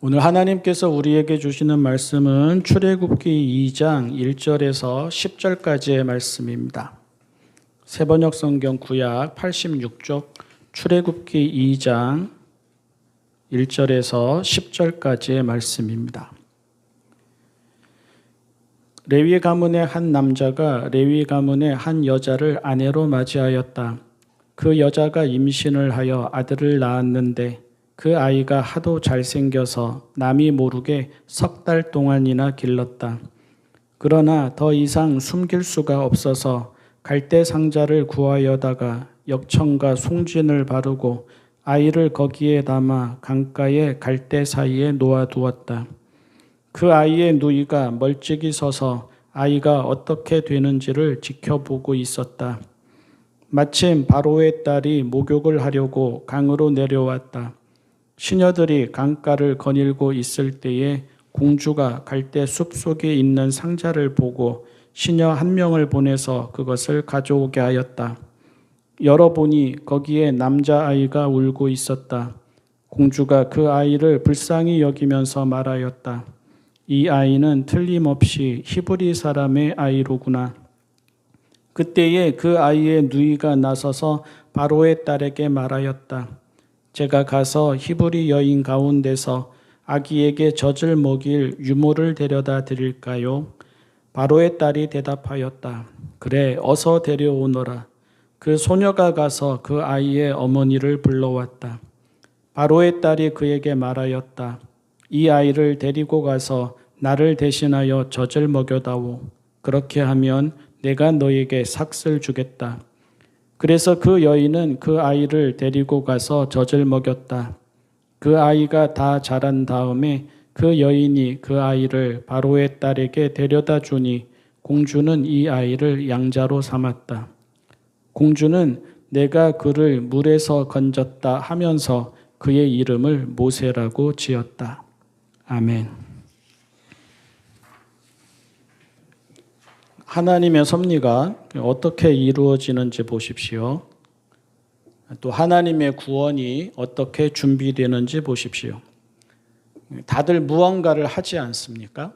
오늘 하나님께서 우리에게 주시는 말씀은 출애굽기 2장 1절에서 10절까지의 말씀입니다. 새번역 성경 구약 86쪽 출애굽기 2장 1절에서 10절까지의 말씀입니다. 레위 가문의 한 남자가 레위 가문의 한 여자를 아내로 맞이하였다. 그 여자가 임신을 하여 아들을 낳았는데 그 아이가 하도 잘생겨서 남이 모르게 석 달 동안이나 길렀다. 그러나 더 이상 숨길 수가 없어서 갈대 상자를 구하여다가 역청과 송진을 바르고 아이를 거기에 담아 강가의 갈대 사이에 놓아두었다. 그 아이의 누이가 멀찍이 서서 아이가 어떻게 되는지를 지켜보고 있었다. 마침 바로의 딸이 목욕을 하려고 강으로 내려왔다. 시녀들이 강가를 거닐고 있을 때에 공주가 갈대 숲 속에 있는 상자를 보고 시녀 한 명을 보내서 그것을 가져오게 하였다. 열어보니 거기에 남자아이가 울고 있었다. 공주가 그 아이를 불쌍히 여기면서 말하였다. 이 아이는 틀림없이 히브리 사람의 아이로구나. 그때에 그 아이의 누이가 나서서 바로의 딸에게 말하였다. 제가 가서 히브리 여인 가운데서 아기에게 젖을 먹일 유모를 데려다 드릴까요? 바로의 딸이 대답하였다. 그래, 어서 데려오너라. 그 소녀가 가서 그 아이의 어머니를 불러왔다. 바로의 딸이 그에게 말하였다. 이 아이를 데리고 가서 나를 대신하여 젖을 먹여다오. 그렇게 하면 내가 너에게 삭슬 주겠다. 그래서 그 여인은 그 아이를 데리고 가서 젖을 먹였다. 그 아이가 다 자란 다음에 그 여인이 그 아이를 바로의 딸에게 데려다 주니 공주는 이 아이를 양자로 삼았다. 공주는 내가 그를 물에서 건졌다 하면서 그의 이름을 모세라고 지었다. 아멘. 하나님의 섭리가 어떻게 이루어지는지 보십시오. 또 하나님의 구원이 어떻게 준비되는지 보십시오. 다들 무언가를 하지 않습니까?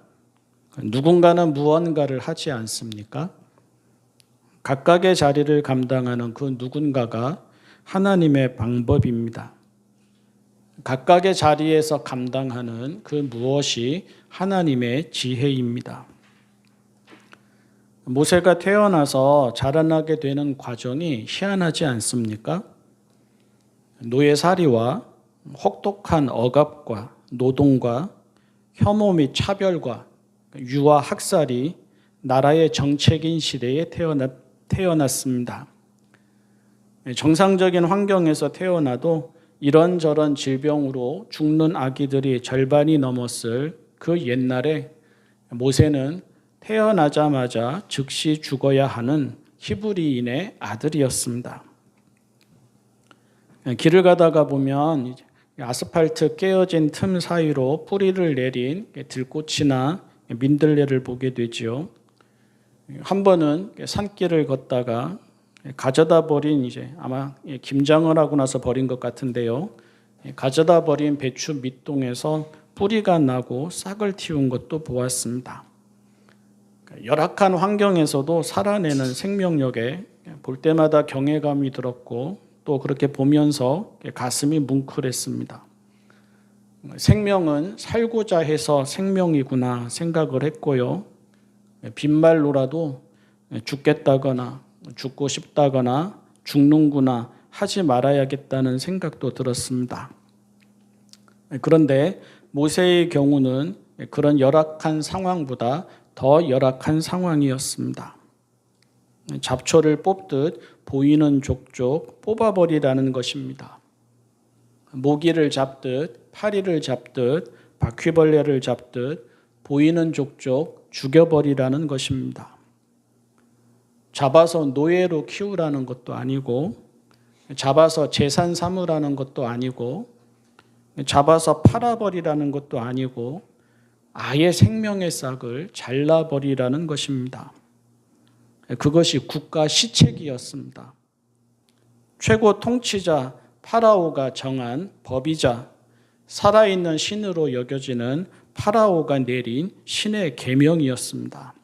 누군가는 무언가를 하지 않습니까? 각각의 자리를 감당하는 그 누군가가 하나님의 방법입니다. 각각의 자리에서 감당하는 그 무엇이 하나님의 지혜입니다. 모세가 태어나서 자라나게 되는 과정이 희한하지 않습니까? 노예살이와 혹독한 억압과 노동과 혐오 및 차별과 유아 학살이 나라의 정책인 시대에 태어났습니다. 정상적인 환경에서 태어나도 이런저런 질병으로 죽는 아기들이 절반이 넘었을 그 옛날에 모세는 태어나자마자 즉시 죽어야 하는 히브리인의 아들이었습니다. 길을 가다가 보면 아스팔트 깨어진 틈 사이로 뿌리를 내린 들꽃이나 민들레를 보게 되지요. 한 번은 산길을 걷다가 가져다 버린 아마 김장을 하고 나서 버린 것 같은데요. 가져다 버린 배추 밑동에서 뿌리가 나고 싹을 틔운 것도 보았습니다. 열악한 환경에서도 살아내는 생명력에 볼 때마다 경외감이 들었고 또 그렇게 보면서 가슴이 뭉클했습니다. 생명은 살고자 해서 생명이구나 생각을 했고요. 빈말로라도 죽겠다거나 죽고 싶다거나 죽는구나 하지 말아야겠다는 생각도 들었습니다. 그런데 모세의 경우는 그런 열악한 상황보다 더 열악한 상황이었습니다. 잡초를 뽑듯 보이는 족족 뽑아버리라는 것입니다. 모기를 잡듯 파리를 잡듯 바퀴벌레를 잡듯 보이는 족족 죽여버리라는 것입니다. 잡아서 노예로 키우라는 것도 아니고 잡아서 재산 삼으라는 것도 아니고 잡아서 팔아버리라는 것도 아니고 아예 생명의 싹을 잘라버리라는 것입니다. 그것이 국가 시책이었습니다. 최고 통치자 파라오가 정한 법이자 살아있는 신으로 여겨지는 파라오가 내린 신의 계명이었습니다.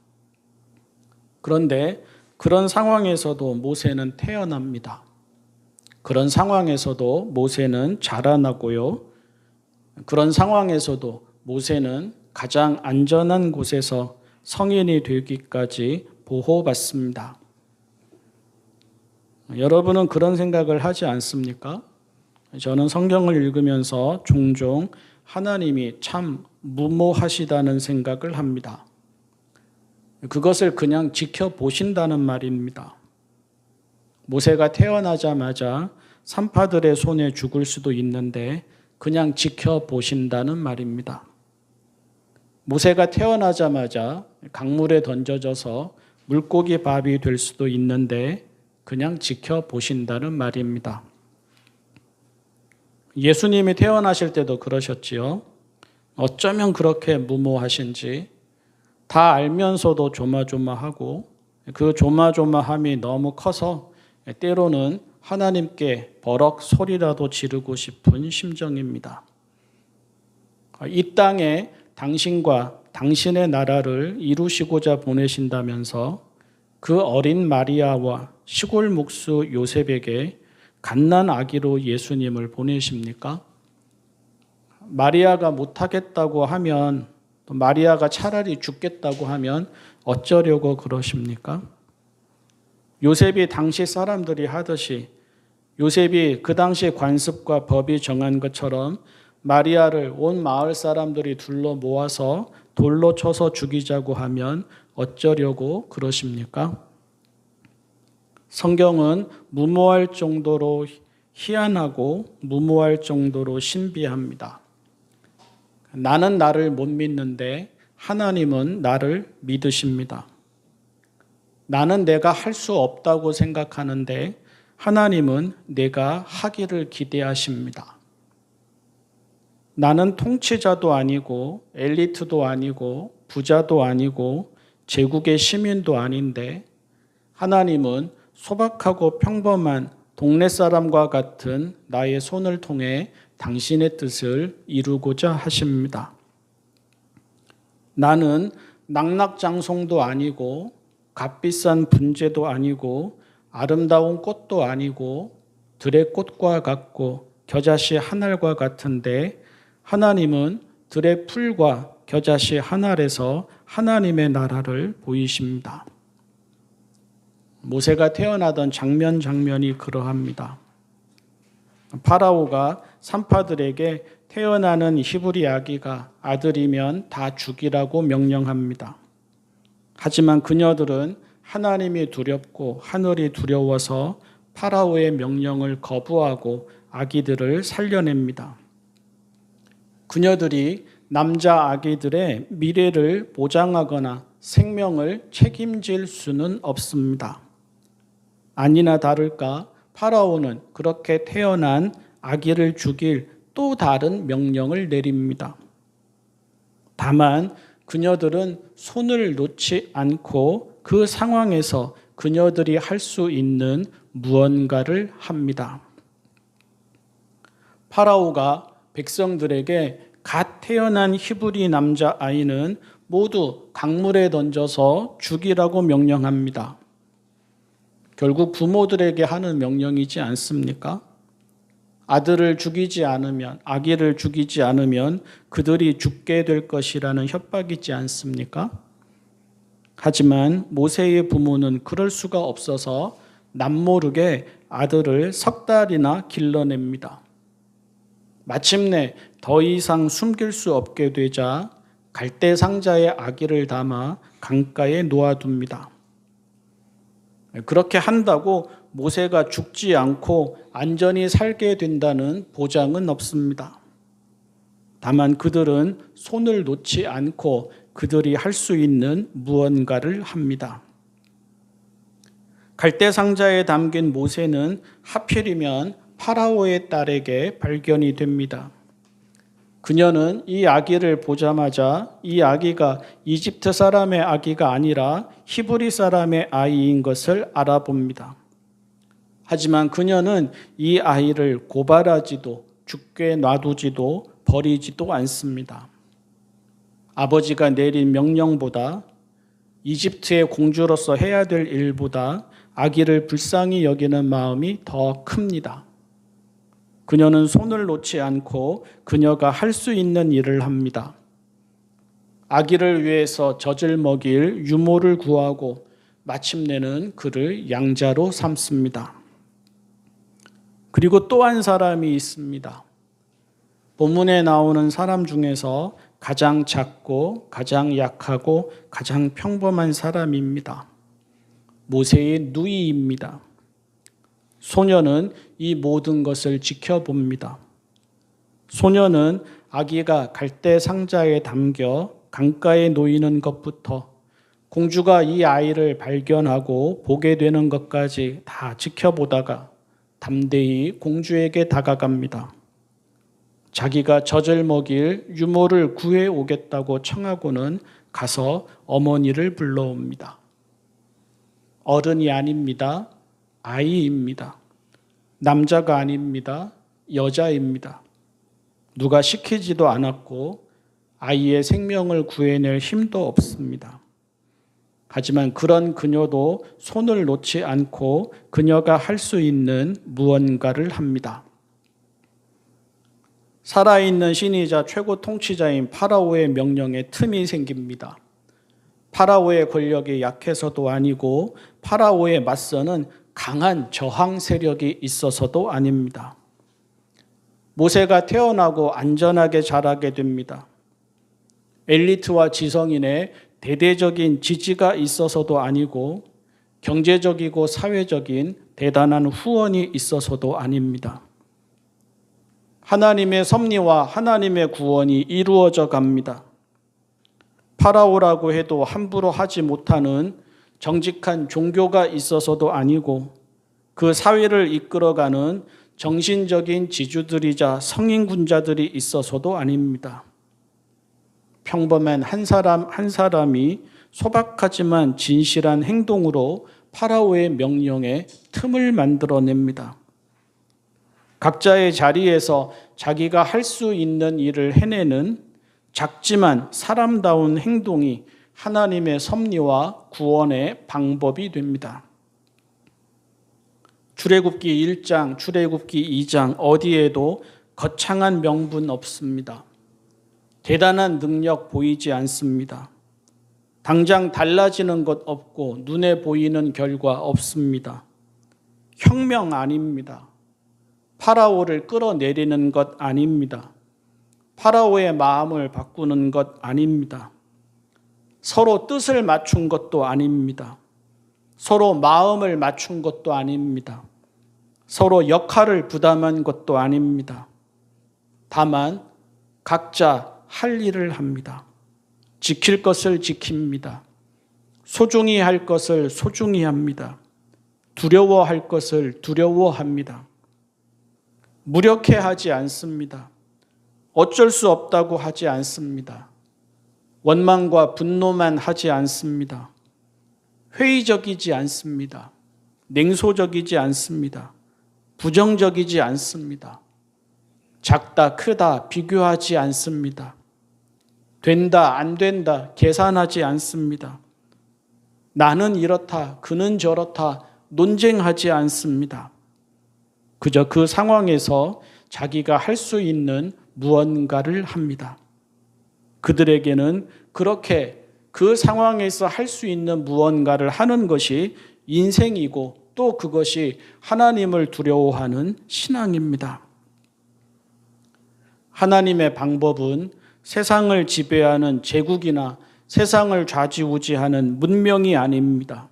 그런데 그런 상황에서도 모세는 태어납니다. 그런 상황에서도 모세는 자라나고요. 그런 상황에서도 모세는 가장 안전한 곳에서 성인이 되기까지 보호받습니다. 여러분은 그런 생각을 하지 않습니까? 저는 성경을 읽으면서 종종 하나님이 참 무모하시다는 생각을 합니다. 그것을 그냥 지켜보신다는 말입니다. 모세가 태어나자마자 산파들의 손에 죽을 수도 있는데 그냥 지켜보신다는 말입니다. 모세가 태어나자마자 강물에 던져져서 물고기 밥이 될 수도 있는데 그냥 지켜보신다는 말입니다. 예수님이 태어나실 때도 그러셨지요. 어쩌면 그렇게 무모하신지 다 알면서도 조마조마하고 그 조마조마함이 너무 커서 때로는 하나님께 버럭 소리라도 지르고 싶은 심정입니다. 이 땅에 당신과 당신의 나라를 이루시고자 보내신다면서 그 어린 마리아와 시골 목수 요셉에게 갓난 아기로 예수님을 보내십니까? 마리아가 못하겠다고 하면, 또 마리아가 차라리 죽겠다고 하면 어쩌려고 그러십니까? 요셉이 당시 사람들이 하듯이 요셉이 그 당시 관습과 법이 정한 것처럼 마리아를 온 마을 사람들이 둘러 모아서 돌로 쳐서 죽이자고 하면 어쩌려고 그러십니까? 성경은 무모할 정도로 희한하고 무모할 정도로 신비합니다. 나는 나를 못 믿는데 하나님은 나를 믿으십니다. 나는 내가 할 수 없다고 생각하는데 하나님은 내가 하기를 기대하십니다. 나는 통치자도 아니고 엘리트도 아니고 부자도 아니고 제국의 시민도 아닌데 하나님은 소박하고 평범한 동네 사람과 같은 나의 손을 통해 당신의 뜻을 이루고자 하십니다. 나는 낙낙장송도 아니고 값비싼 분재도 아니고 아름다운 꽃도 아니고 들의 꽃과 같고 겨자씨 한 알과 같은데 하나님은 들의 풀과 겨자씨 한 알에서 하나님의 나라를 보이십니다. 모세가 태어나던 장면이 그러합니다. 파라오가 산파들에게 태어나는 히브리 아기가 아들이면 다 죽이라고 명령합니다. 하지만 그녀들은 하나님이 두렵고 하늘이 두려워서 파라오의 명령을 거부하고 아기들을 살려냅니다. 그녀들이 남자 아기들의 미래를 보장하거나 생명을 책임질 수는 없습니다. 아니나 다를까 파라오는 그렇게 태어난 아기를 죽일 또 다른 명령을 내립니다. 다만 그녀들은 손을 놓지 않고 그 상황에서 그녀들이 할 수 있는 무언가를 합니다. 파라오가 백성들에게 갓 태어난 히브리 남자 아이는 모두 강물에 던져서 죽이라고 명령합니다. 결국 부모들에게 하는 명령이지 않습니까? 아들을 죽이지 않으면, 아기를 죽이지 않으면 그들이 죽게 될 것이라는 협박이지 않습니까? 하지만 모세의 부모는 그럴 수가 없어서 남모르게 아들을 석 달이나 길러냅니다. 마침내 더 이상 숨길 수 없게 되자 갈대 상자에 아기를 담아 강가에 놓아둡니다. 그렇게 한다고 모세가 죽지 않고 안전히 살게 된다는 보장은 없습니다. 다만 그들은 손을 놓지 않고 그들이 할 수 있는 무언가를 합니다. 갈대 상자에 담긴 모세는 하필이면 파라오의 딸에게 발견이 됩니다. 그녀는 이 아기를 보자마자 이 아기가 이집트 사람의 아기가 아니라 히브리 사람의 아이인 것을 알아봅니다. 하지만 그녀는 이 아이를 고발하지도 죽게 놔두지도 버리지도 않습니다. 아버지가 내린 명령보다 이집트의 공주로서 해야 될 일보다 아기를 불쌍히 여기는 마음이 더 큽니다. 그녀는 손을 놓지 않고 그녀가 할 수 있는 일을 합니다. 아기를 위해서 젖을 먹일 유모를 구하고 마침내는 그를 양자로 삼습니다. 그리고 또 한 사람이 있습니다. 본문에 나오는 사람 중에서 가장 작고 가장 약하고 가장 평범한 사람입니다. 모세의 누이입니다. 소녀는 이 모든 것을 지켜봅니다. 소녀는 아기가 갈대 상자에 담겨 강가에 놓이는 것부터 공주가 이 아이를 발견하고 보게 되는 것까지 다 지켜보다가 담대히 공주에게 다가갑니다. 자기가 젖을 먹일 유모를 구해 오겠다고 청하고는 가서 어머니를 불러옵니다. 어른이 아닙니다. 아이입니다. 남자가 아닙니다. 여자입니다. 누가 시키지도 않았고 아이의 생명을 구해낼 힘도 없습니다. 하지만 그런 그녀도 손을 놓지 않고 그녀가 할 수 있는 무언가를 합니다. 살아있는 신이자 최고 통치자인 파라오의 명령에 틈이 생깁니다. 파라오의 권력이 약해서도 아니고 파라오에 맞서는 강한 저항 세력이 있어서도 아닙니다. 모세가 태어나고 안전하게 자라게 됩니다. 엘리트와 지성인의 대대적인 지지가 있어서도 아니고 경제적이고 사회적인 대단한 후원이 있어서도 아닙니다. 하나님의 섭리와 하나님의 구원이 이루어져 갑니다. 파라오라고 해도 함부로 하지 못하는 정직한 종교가 있어서도 아니고 그 사회를 이끌어가는 정신적인 지주들이자 성인군자들이 있어서도 아닙니다. 평범한 한 사람이 소박하지만 진실한 행동으로 파라오의 명령에 틈을 만들어냅니다. 각자의 자리에서 자기가 할 수 있는 일을 해내는 작지만 사람다운 행동이 하나님의 섭리와 구원의 방법이 됩니다. 출애굽기 1장, 출애굽기 2장 어디에도 거창한 명분 없습니다. 대단한 능력 보이지 않습니다. 당장 달라지는 것 없고 눈에 보이는 결과 없습니다. 혁명 아닙니다. 파라오를 끌어내리는 것 아닙니다. 파라오의 마음을 바꾸는 것 아닙니다. 서로 뜻을 맞춘 것도 아닙니다. 서로 마음을 맞춘 것도 아닙니다. 서로 역할을 부담한 것도 아닙니다. 다만 각자 할 일을 합니다. 지킬 것을 지킵니다. 소중히 할 것을 소중히 합니다. 두려워할 것을 두려워합니다. 무력해하지 않습니다. 어쩔 수 없다고 하지 않습니다. 원망과 분노만 하지 않습니다. 회의적이지 않습니다. 냉소적이지 않습니다. 부정적이지 않습니다. 작다 크다 비교하지 않습니다. 된다 안 된다 계산하지 않습니다. 나는 이렇다 그는 저렇다 논쟁하지 않습니다. 그저 그 상황에서 자기가 할 수 있는 무언가를 합니다. 그들에게는 그렇게 그 상황에서 할 수 있는 무언가를 하는 것이 인생이고 또 그것이 하나님을 두려워하는 신앙입니다. 하나님의 방법은 세상을 지배하는 제국이나 세상을 좌지우지하는 문명이 아닙니다.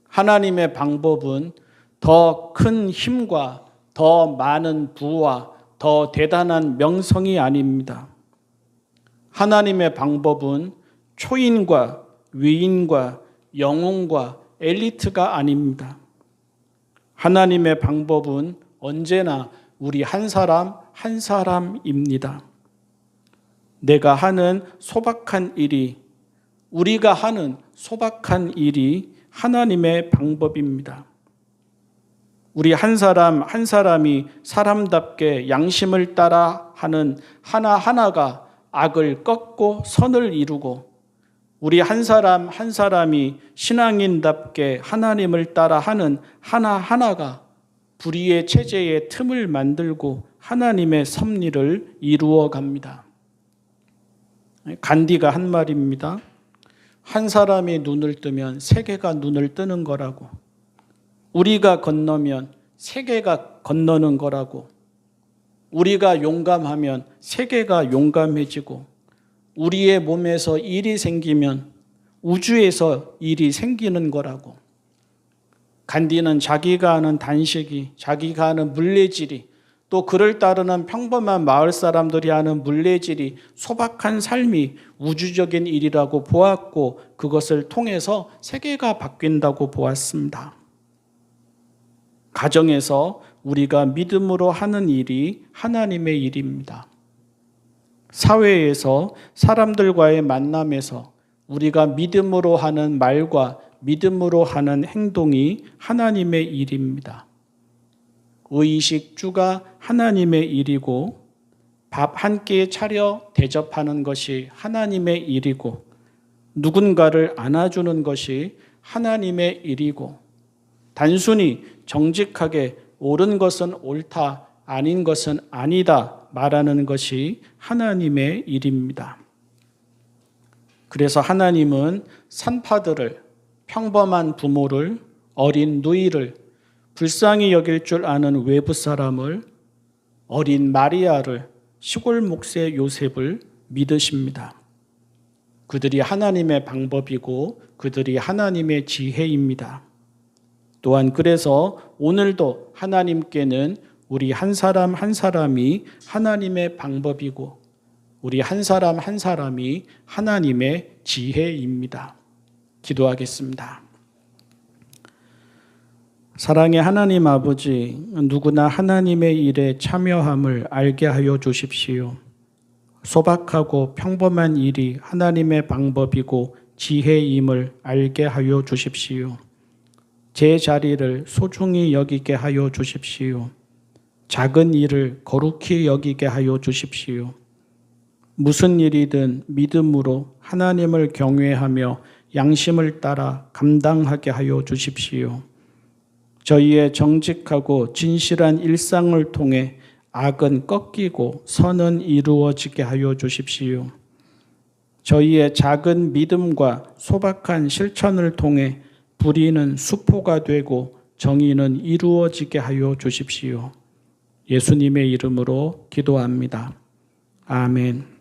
하나님의 방법은 더 큰 힘과 더 많은 부와 더 대단한 명성이 아닙니다. 하나님의 방법은 초인과 위인과 영웅과 엘리트가 아닙니다. 하나님의 방법은 언제나 우리 한 사람 한 사람입니다. 내가 하는 소박한 일이, 우리가 하는 소박한 일이 하나님의 방법입니다. 우리 한 사람 한 사람이 사람답게 양심을 따라 하는 하나하나가 악을 꺾고 선을 이루고, 우리 한 사람 한 사람이 신앙인답게 하나님을 따라 하는 하나하나가 불의의 체제의 틈을 만들고 하나님의 섭리를 이루어 갑니다. 간디가 한 말입니다. 한 사람이 눈을 뜨면 세계가 눈을 뜨는 거라고, 우리가 건너면 세계가 건너는 거라고, 우리가 용감하면 세계가 용감해지고, 우리의 몸에서 일이 생기면 우주에서 일이 생기는 거라고. 간디는 자기가 아는 단식이, 자기가 아는 물레질이, 또 그를 따르는 평범한 마을 사람들이 하는 물레질이 소박한 삶이 우주적인 일이라고 보았고, 그것을 통해서 세계가 바뀐다고 보았습니다. 가정에서 우리가 믿음으로 하는 일이 하나님의 일입니다. 사회에서 사람들과의 만남에서 우리가 믿음으로 하는 말과 믿음으로 하는 행동이 하나님의 일입니다. 의식주가 하나님의 일이고, 밥 한 끼 차려 대접하는 것이 하나님의 일이고, 누군가를 안아주는 것이 하나님의 일이고, 단순히 정직하게 옳은 것은 옳다, 아닌 것은 아니다 말하는 것이 하나님의 일입니다. 그래서 하나님은 산파들을, 평범한 부모를, 어린 누이를, 불쌍히 여길 줄 아는 외부 사람을, 어린 마리아를, 시골 목세 요셉을 믿으십니다. 그들이 하나님의 방법이고 그들이 하나님의 지혜입니다. 또한 그래서 오늘도 하나님께는 우리 한 사람 한 사람이 하나님의 방법이고 우리 한 사람 한 사람이 하나님의 지혜입니다. 기도하겠습니다. 사랑의 하나님 아버지, 누구나 하나님의 일에 참여함을 알게 하여 주십시오. 소박하고 평범한 일이 하나님의 방법이고 지혜임을 알게 하여 주십시오. 제 자리를 소중히 여기게 하여 주십시오. 작은 일을 거룩히 여기게 하여 주십시오. 무슨 일이든 믿음으로 하나님을 경외하며 양심을 따라 감당하게 하여 주십시오. 저희의 정직하고 진실한 일상을 통해 악은 꺾이고 선은 이루어지게 하여 주십시오. 저희의 작은 믿음과 소박한 실천을 통해 불의는 수포가 되고 정의는 이루어지게 하여 주십시오. 예수님의 이름으로 기도합니다. 아멘.